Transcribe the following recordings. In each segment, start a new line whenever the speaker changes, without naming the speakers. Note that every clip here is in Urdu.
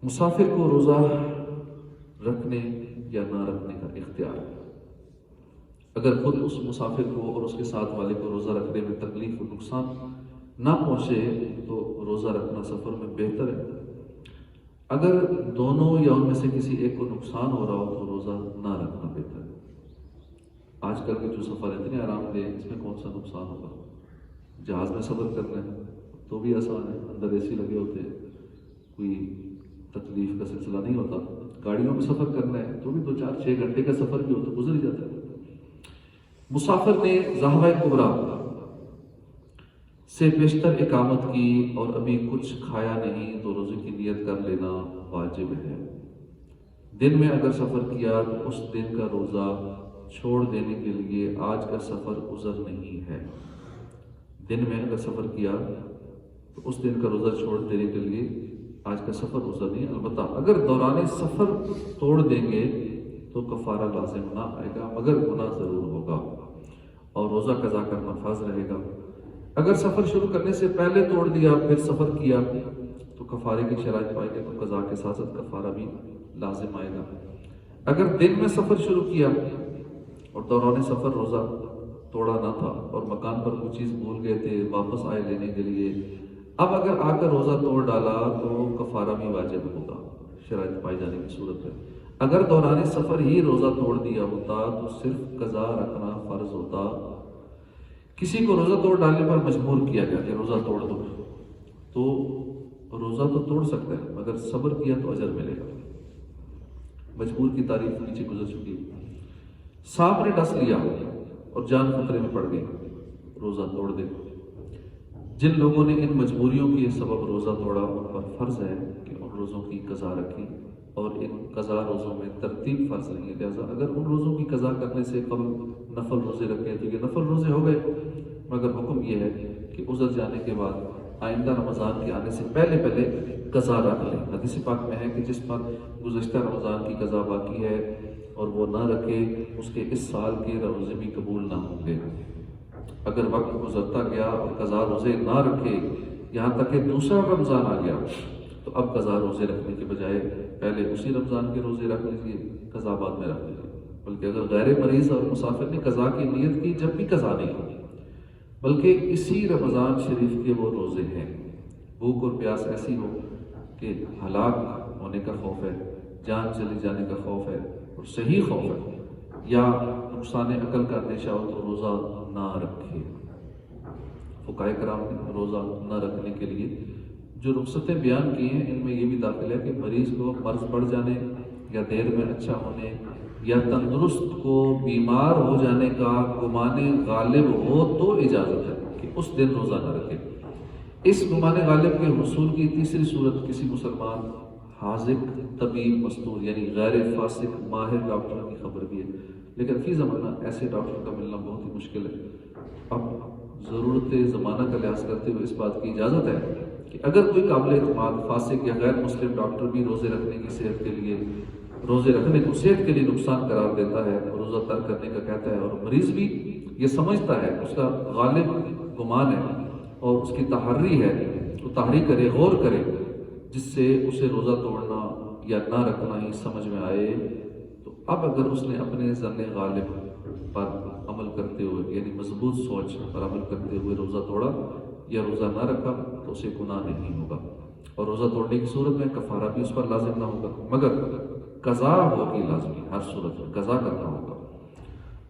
مسافر کو روزہ رکھنے یا نہ رکھنے کا اختیار ہے۔ اگر خود اس مسافر کو اور اس کے ساتھ والے کو روزہ رکھنے میں تکلیف و نقصان نہ پہنچے تو روزہ رکھنا سفر میں بہتر ہے۔ اگر دونوں یا ان میں سے کسی ایک کو نقصان ہو رہا ہو تو روزہ نہ رکھنا بہتر ہے۔ آج کل کے جو سفر اتنے آرام دہ اس میں کون سا نقصان ہوگا؟ جہاز میں سفر کرنا ہے تو بھی آسان ہے، اندر اے سی لگے ہوتے ہیں، کوئی تکلیف کا سلسلہ نہیں ہوتا۔ گاڑیوں میں سفر کرنا ہے تو بھی 2-4-6 گھنٹے کا سفر بھی ہو تو گزر ہی جاتا ہے۔ مسافر نے ذہوہ کبریٰ سے بیشتر اقامت کی اور ابھی کچھ کھایا نہیں تو روزے کی نیت کر لینا واجب ہے۔ دن میں اگر سفر کیا تو اس دن کا روزہ چھوڑ دینے کے لیے آج کا سفر عذر نہیں ہے۔ دن میں اگر سفر کیا تو اس دن کا روزہ چھوڑ دینے کے لیے آج کا سفر عذر نہیں ہے۔ البتہ اگر دوران سفر توڑ دیں گے تو کفارہ لازم نہ آئے گا مگر گناہ ضرور ہوگا اور روزہ قضا کرنا فرض رہے گا۔ اگر سفر شروع کرنے سے پہلے توڑ دیا پھر سفر کیا تو کفارے کی شرائط پائے گے تو قضا کے ساتھ ساتھ کفارہ بھی لازم آئے گا۔ اگر دن میں سفر شروع کیا اور دوران سفر روزہ توڑا نہ تھا اور مکان پر کوئی چیز بھول گئے تھے، واپس آئے لینے کے لیے، اب اگر آ کر روزہ توڑ ڈالا تو کفارہ بھی واجب ہوگا شرائط پائی جانے کی صورت میں۔ اگر دوران سفر ہی روزہ توڑ دیا ہوتا تو صرف قضا رکھنا فرض ہوتا۔ کسی کو روزہ توڑ ڈالنے پر مجبور کیا گیا کہ روزہ توڑ دو تو روزہ تو توڑ سکتا ہے مگر صبر کیا تو اجر ملے گا۔ مجبور کی تعریف نیچے گزر چکی۔ سانپ نے ڈس لیا اور جان خطرے میں پڑ گئی، روزہ توڑ دے۔ جن لوگوں نے ان مجبوریوں کے سبب روزہ توڑا ان پر فرض ہے کہ ان روزوں کی قضا رکھیں اور ان قضا روزوں میں ترتیب فرض نہیں ہے، لہٰذا اگر ان روزوں کی قضا کرنے سے قبل نفل روزے رکھیں تو یہ نفل روزے ہو گئے، مگر حکم یہ ہے کہ عذر جانے کے بعد آئندہ رمضان کے آنے سے پہلے قضا رکھ لیں۔ حدیث پاک میں ہے کہ جس پر گزشتہ رمضان کی قضا باقی ہے اور وہ نہ رکھے اس کے اس سال کے روزے بھی قبول نہ ہوں گے۔ اگر وقت گزرتا گیا اور قضا روزے نہ رکھے یہاں تک کہ دوسرا رمضان آ گیا تو اب قضا روزے رکھنے کے بجائے پہلے اسی رمضان کے روزے رکھ لیجیے، قضا بعد میں رکھ لیجیے۔ بلکہ اگر غیر مریض اور مسافر نے قضا کی نیت کی جب بھی قضا نہیں ہو، بلکہ اسی رمضان شریف کے وہ روزے ہیں، بھوک اور پیاس ایسی ہو کہ ہلاک ہونے کا خوف ہے، جان چلی جانے کا خوف ہے اور صحیح خوف ہے، یا نقصان عقل کا اندیشہ ہو تو روزہ نہ رکھے۔ فقہائے کرام نے روزہ نہ رکھنے کے لیے جو رخصتیں بیان کی ہیں ان میں یہ بھی داخل ہے کہ مریض کو مرض بڑھ جانے یا دیر میں اچھا ہونے یا تندرست کو بیمار ہو جانے کا گمان غالب ہو تو اجازت ہے کہ اس دن روزہ نہ رکھے۔ اس گمان غالب کے حصول کی تیسری صورت کسی مسلمان حاذق طبیب مستور یعنی غیر فاسق ماہر ڈاکٹر کی خبر بھی ہے، لیکن فی زمانہ ایسے ڈاکٹر کا ملنا بہت ہی مشکل ہے۔ اب ضرورت زمانہ کا لحاظ کرتے ہوئے اس بات کی اجازت ہے کہ اگر کوئی قابل اعتماد فاسق یا غیر مسلم ڈاکٹر بھی روزے رکھنے کو صحت کے لیے نقصان قرار دیتا ہے اور روزہ ترک کرنے کا کہتا ہے اور مریض بھی یہ سمجھتا ہے، اس کا غالب گمان ہے اور اس کی تحری ہے، تو تحری کرے، غور کرے جس سے اسے روزہ توڑنا یا نہ رکھنا ہی سمجھ میں آئے، تو اب اگر اس نے اپنے ظن غالب پر عمل کرتے ہوئے یعنی مضبوط سوچ پر عمل کرتے ہوئے روزہ توڑا یا روزہ نہ رکھا تو اسے گناہ نہیں ہوگا اور روزہ توڑنے کی صورت میں کفارہ بھی اس پر لازم نہ ہوگا مگر قضا ہوگی لازمی، ہر صورت میں قضا کرنا ہوگا۔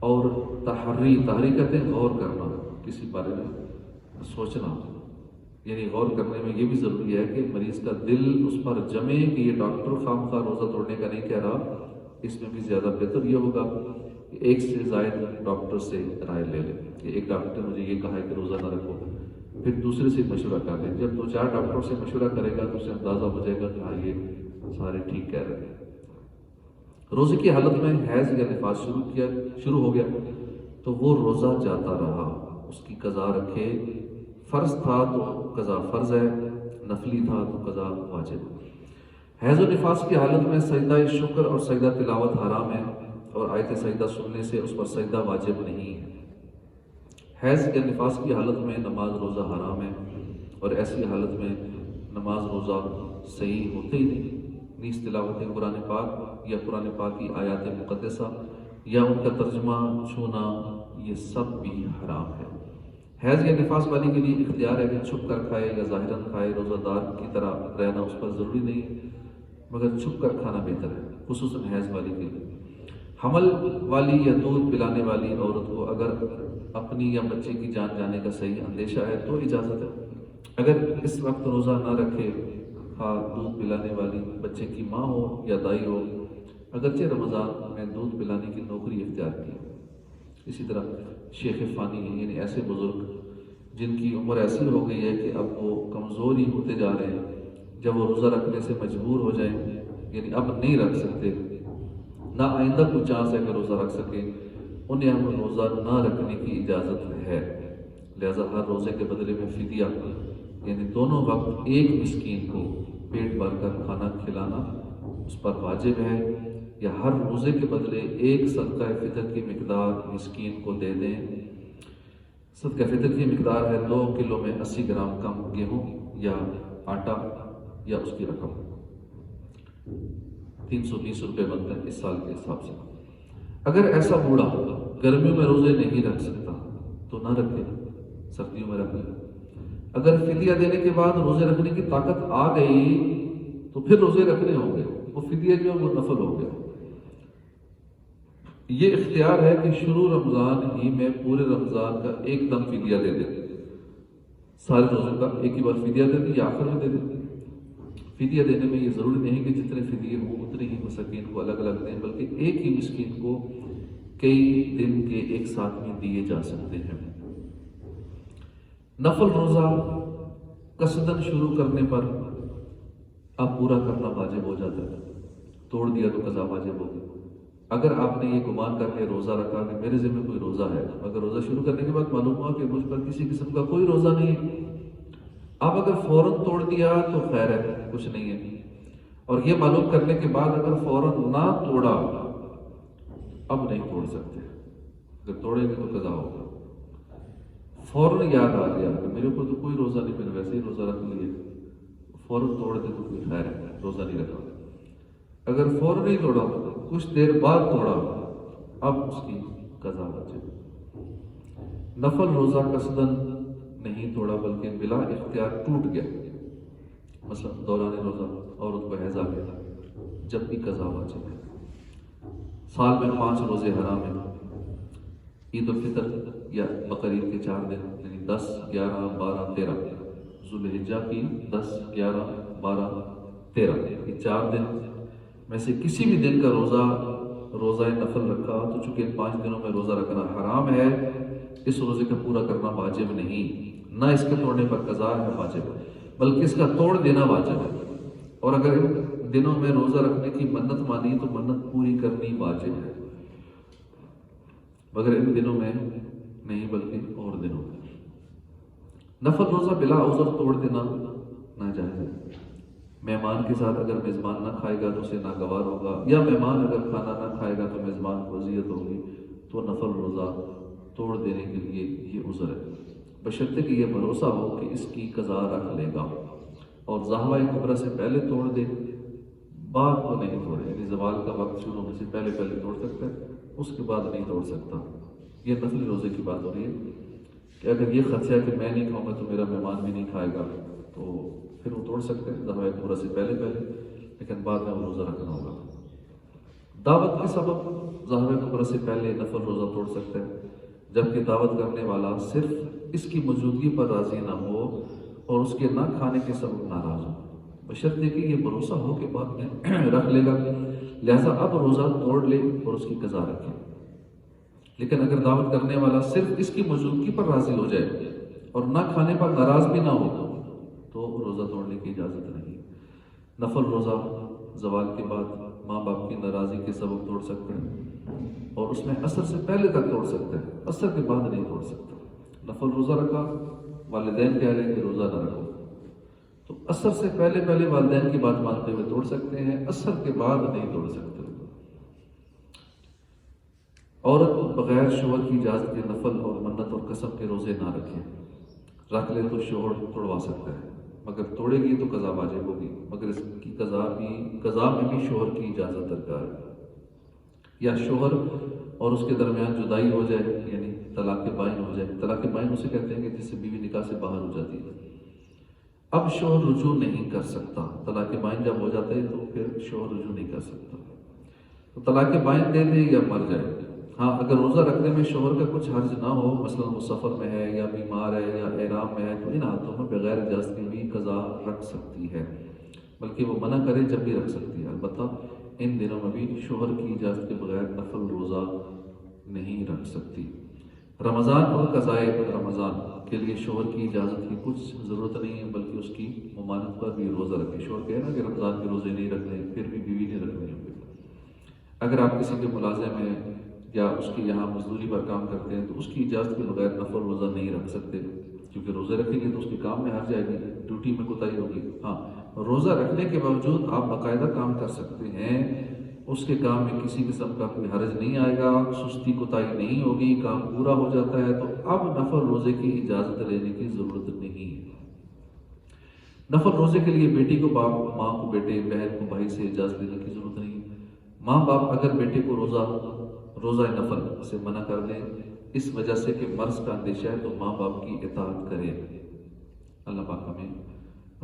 اور تحری کہتے ہیں غور کرنا، کسی بارے میں سوچنا، یعنی غور کرنے میں یہ بھی ضروری ہے کہ مریض کا دل اس پر جمے کہ یہ ڈاکٹر خواہ روزہ توڑنے کا نہیں کہہ رہا، اس میں بھی زیادہ بہتر یہ ہوگا کہ ایک سے زائد ڈاکٹر سے رائے لے لیں کہ ایک ڈاکٹر نے مجھے یہ کہا ہے کہ روزہ نہ رکھو، پھر دوسرے سے مشورہ کر لیں۔ جب 2-4 ڈاکٹروں سے مشورہ کرے گا تو اسے اندازہ ہو جائے گا کہ ہاں یہ سارے ٹھیک کہہ رہے ہیں۔ روزے کی حالت میں حیض یا نفاس شروع ہو گیا تو وہ روزہ جاتا رہا، اس کی قضا رکھے، فرض تھا تو قضا فرض ہے، نفلی تھا تو قضا واجب۔ حیض و نفاس کی حالت میں سجدہ شکر اور سجدہ تلاوت حرام ہے اور آیت سجدہ سننے سے اس پر سجدہ واجب نہیں ہے۔ حیض یا نفاس کی حالت میں نماز روزہ حرام ہے اور ایسی حالت میں نماز روزہ صحیح ہوتے ہی نہیں، نیز تلاوت قرآن پاک یا قرآن پاک کی آیات مقدسہ یا ان کا ترجمہ چھونا، یہ سب بھی حرام ہے۔ حیض یا نفاس والی کے لیے اختیار ہے کہ چھپ کر کھائے یا ظاہراً کھائے، روزہ دار کی طرح رہنا اس پر ضروری نہیں ہے، مگر چھپ کر کھانا بہتر ہے، خصوصاً حیض والی کے لیے۔ حمل والی یا دودھ پلانے والی عورت کو اگر اپنی یا بچے کی جان جانے کا صحیح اندیشہ ہے تو اجازت ہے۔ اگر اس وقت روزہ نہ رکھے، ہاں دودھ پلانے والی بچے کی ماں ہو یا دائی ہو، اگرچہ رمضان میں دودھ پلانے کی نوکری اختیار کی۔ اسی طرح شیخ فانی ہیں، یعنی ایسے بزرگ جن کی عمر ایسی ہو گئی ہے کہ اب وہ کمزور ہی ہوتے جا رہے ہیں، جب وہ روزہ رکھنے سے مجبور ہو جائیں، یعنی اب نہیں رکھ سکتے، نہ آئندہ کوئی چانس ہے کہ روزہ رکھ سکیں، انہیں اب روزہ نہ رکھنے کی اجازت ہے۔ لہذا ہر روزے کے بدلے میں فدیہ، یعنی دونوں وقت ایک مسکین کو پیٹ بھر کر کھانا کھلانا اس پر واجب ہے، یا ہر روزے کے بدلے ایک صدقہ فطر کی مقدار مسکین کو دے دیں۔ صدقہ فطر کی مقدار ہے 2 کلو میں 80 گرام کم گیہوں یا آٹا یا اس کی رقم، 320 روپے بنتا ہے اس سال کے حساب سے۔ اگر ایسا بوڑھا گرمیوں میں روزے نہیں رکھ سکتا تو نہ رکھے، سردیوں میں رکھ لے۔ اگر فدیہ دینے کے بعد روزے رکھنے کی طاقت آ گئی تو پھر روزے رکھنے ہوں گے، وہ فدیہ جو ہے وہ نفل ہو گیا۔ یہ اختیار ہے کہ شروع رمضان ہی میں پورے رمضان کا ایک دم فدیہ دے دے، سارے روزوں کا ایک ہی بار فدیہ دے دے یا آخر میں دے دے۔ فدیہ دینے میں یہ ضروری نہیں کہ جتنے فدیے ہوں اتنے ہی مسکین کو الگ الگ دیں، بلکہ ایک ہی مسکین کو کئی دن کے ایک ساتھ میں دیے جا سکتے ہیں۔ نفل روزہ قصداً شروع کرنے پر اب پورا کرنا واجب ہو جاتا ہے، توڑ دیا تو قضا واجب ہوگی۔ اگر آپ نے یہ گمان کر کے روزہ رکھا کہ میرے ذمہ کوئی روزہ ہے، اگر روزہ شروع کرنے کے بعد معلوم ہوا کہ مجھ پر کسی قسم کا کوئی روزہ نہیں ہے، آپ اگر فوراً توڑ دیا تو خیر ہے، کچھ نہیں ہے، اور یہ معلوم کرنے کے بعد اگر فوراً نہ توڑا، اب نہیں توڑ سکتے، اگر توڑیں گے تو قضا ہوگا۔ فوراً یاد آ گیا کہ میرے اوپر تو کوئی روزہ نہیں، میں نے ویسے ہی روزہ رکھ لیے، فوراً توڑ دے تو کوئی خیر ہے، روزہ نہیں رکھا۔ اگر فوراً نہیں توڑا، کچھ دیر بعد توڑا، اب اس کی قضا واجب۔ نفل روزہ قصداً نہیں توڑا بلکہ بلا اختیار ٹوٹ گیا، مثلا دوران روزہ عورت کو حیض آ گیا، جب بھی قضا واجب ہے۔ سال میں 5 روزے حرام ہیں، عید الفطر یا بقرعید کے 4 دن، یعنی 10، 11، 12، 13، ذوالحجہ کی 10، 11، 12، 13، یہ 4 دن میں سے کسی بھی دن کا روزہ نفل رکھا تو چونکہ ان 5 دنوں میں روزہ رکھنا حرام ہے، اس روزے کا پورا کرنا واجب نہیں، نہ اس کے توڑنے پر قضا ہے واجب، بلکہ اس کا توڑ دینا واجب ہے۔ اور اگر ان دنوں میں روزہ رکھنے کی منت مانی تو منت پوری کرنی واجب ہے، مگر ان دنوں میں نہیں بلکہ اور دنوں میں۔ نفل روزہ بلا عذر توڑ دینا ناجائز ہے۔ مہمان کے ساتھ اگر میزبان نہ کھائے گا تو اسے ناگوار ہوگا، یا مہمان اگر کھانا نہ کھائے گا تو میزبان کو اذیت ہوگی، تو نفل روزہ توڑ دینے کے لیے یہ عذر ہے، بشرطے کہ یہ بھروسہ ہو کہ اس کی قضا رکھ لے گا، اور ضحوہ کبریٰ سے پہلے توڑ دے، بعد کو نہیں توڑے، یعنی زوال کا وقت شروع ہونے سے پہلے توڑ سکتا ہے، اس کے بعد نہیں توڑ سکتا۔ یہ نفلی روزے کی بات ہو رہی ہے کہ اگر یہ خدشہ ہے کہ میں نہیں کھاؤں گا تو میرا مہمان بھی نہیں کھائے گا، تو پھر وہ توڑ سکتے ہیں ضحوہ کبریٰ سے پہلے، لیکن بعد میں وہ روزہ رکھنا ہوگا۔ دعوت کے سبب ضحوہ کبریٰ سے پہلے نفل روزہ توڑ سکتے ہیں، جبکہ دعوت کرنے والا صرف اس کی موجودگی پر راضی نہ ہو اور اس کے نہ کھانے کے سبب ناراض ہو، بشرطے کہ یہ بھروسہ ہو کہ بعد میں رکھ لے گا، لہذا اب روزہ توڑ لے اور اس کی قضا رکھے۔ لیکن اگر دعوت کرنے والا صرف اس کی موجودگی پر راضی ہو جائے اور نہ کھانے پر ناراض بھی نہ ہو تو روزہ توڑنے کی اجازت نہیں۔ نفل روزہ زوال کے بعد ماں باپ کی ناراضی کے سبب توڑ سکتے ہیں، اور اس میں عصر سے پہلے تک توڑ سکتے ہیں، عصر کے بعد نہیں توڑ سکتا۔ نفل روزہ رکھا، والدین کہہ رہے ہیں کہ روزہ نہ رکھو، تو عصر سے پہلے والدین کی بات مانتے ہوئے توڑ سکتے ہیں، عصر کے بعد نہیں توڑ سکتے۔ عورت بغیر شوہر کی اجازت کے نفل اور منت اور قسم کے روزے نہ رکھے، رکھ لے تو شوہر توڑوا سکتا ہے، مگر توڑے گی تو قضا واجب ہوگی، مگر اس کی قضا میں بھی شوہر کی اجازت درکار ہے۔ یا شوہر اور اس کے درمیان جدائی ہو جائے، یعنی طلاق بائن ہو جائے۔ طلاق بائن اسے کہتے ہیں کہ جس سے بیوی نکاح سے باہر ہو جاتی ہے، اب شوہر رجوع نہیں کر سکتا۔ طلاق بائن جب ہو جاتا ہے تو پھر شوہر رجوع نہیں کر سکتا، تو طلاق بائن دے دے یا مر جائے۔ ہاں اگر روزہ رکھنے میں شوہر کا کچھ حرج نہ ہو، مثلا وہ سفر میں ہے یا بیمار ہے یا احرام میں ہے، تو ان حالتوں میں بغیر اجازت کے بھی قضا رکھ سکتی ہے، بلکہ وہ منع کرے جب بھی رکھ سکتی ہے۔ البتہ ان دنوں میں بھی شوہر کی اجازت کے بغیر نفل روزہ نہیں رکھ سکتی۔ رمضان اور قضائے رمضان کے لیے شوہر کی اجازت کی کچھ ضرورت نہیں ہے، بلکہ اس کی ممانعت پر بھی روزہ رکھے۔ شوہر کہے نا کہ رمضان کے روزے نہیں رکھنے، پھر بھی بیوی نے رکھنے ہوں گے۔ اگر آپ کسی کے ملازم ہیں یا اس کے یہاں مزدوری پر کام کرتے ہیں تو اس کی اجازت کے بغیر نفل روزہ نہیں رکھ سکتے، کیونکہ روزے رکھیں گے تو اس کے کام میں ہر جائے گی، ڈیوٹی میں کوتاہی ہوگی۔ ہاں روزہ رکھنے کے باوجود آپ باقاعدہ کام کر سکتے ہیں، اس کے کام میں کسی قسم کا کوئی حرج نہیں آئے گا، سستی کوتاہی نہیں ہوگی، کام پورا ہو جاتا ہے، تو اب نفل روزے کی اجازت لینے کی ضرورت نہیں ہے۔ نفل روزے کے لیے بیٹی کو باپ، ماں کو بیٹے، بہن کو بھائی سے اجازت لینے کی ضرورت نہیں ہے۔ ماں باپ اگر بیٹے کو روزہ نفل سے منع کر دیں اس وجہ سے کہ مرض کا اندیشہ ہے، تو ماں باپ کی اطاعت کرے۔ اللہ پاک ہمیں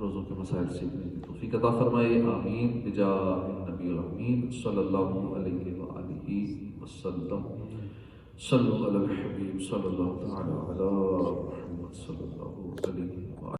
روزوں کے مسائل سیکھنے کی توفیق عطا فرمائے، آمین بجاہ النبی الامین صلی اللہ علیہ وآلہ وسلم۔ صلو علی الحبیب صلی اللہ تعالی علی محمد صلی اللہ علیہ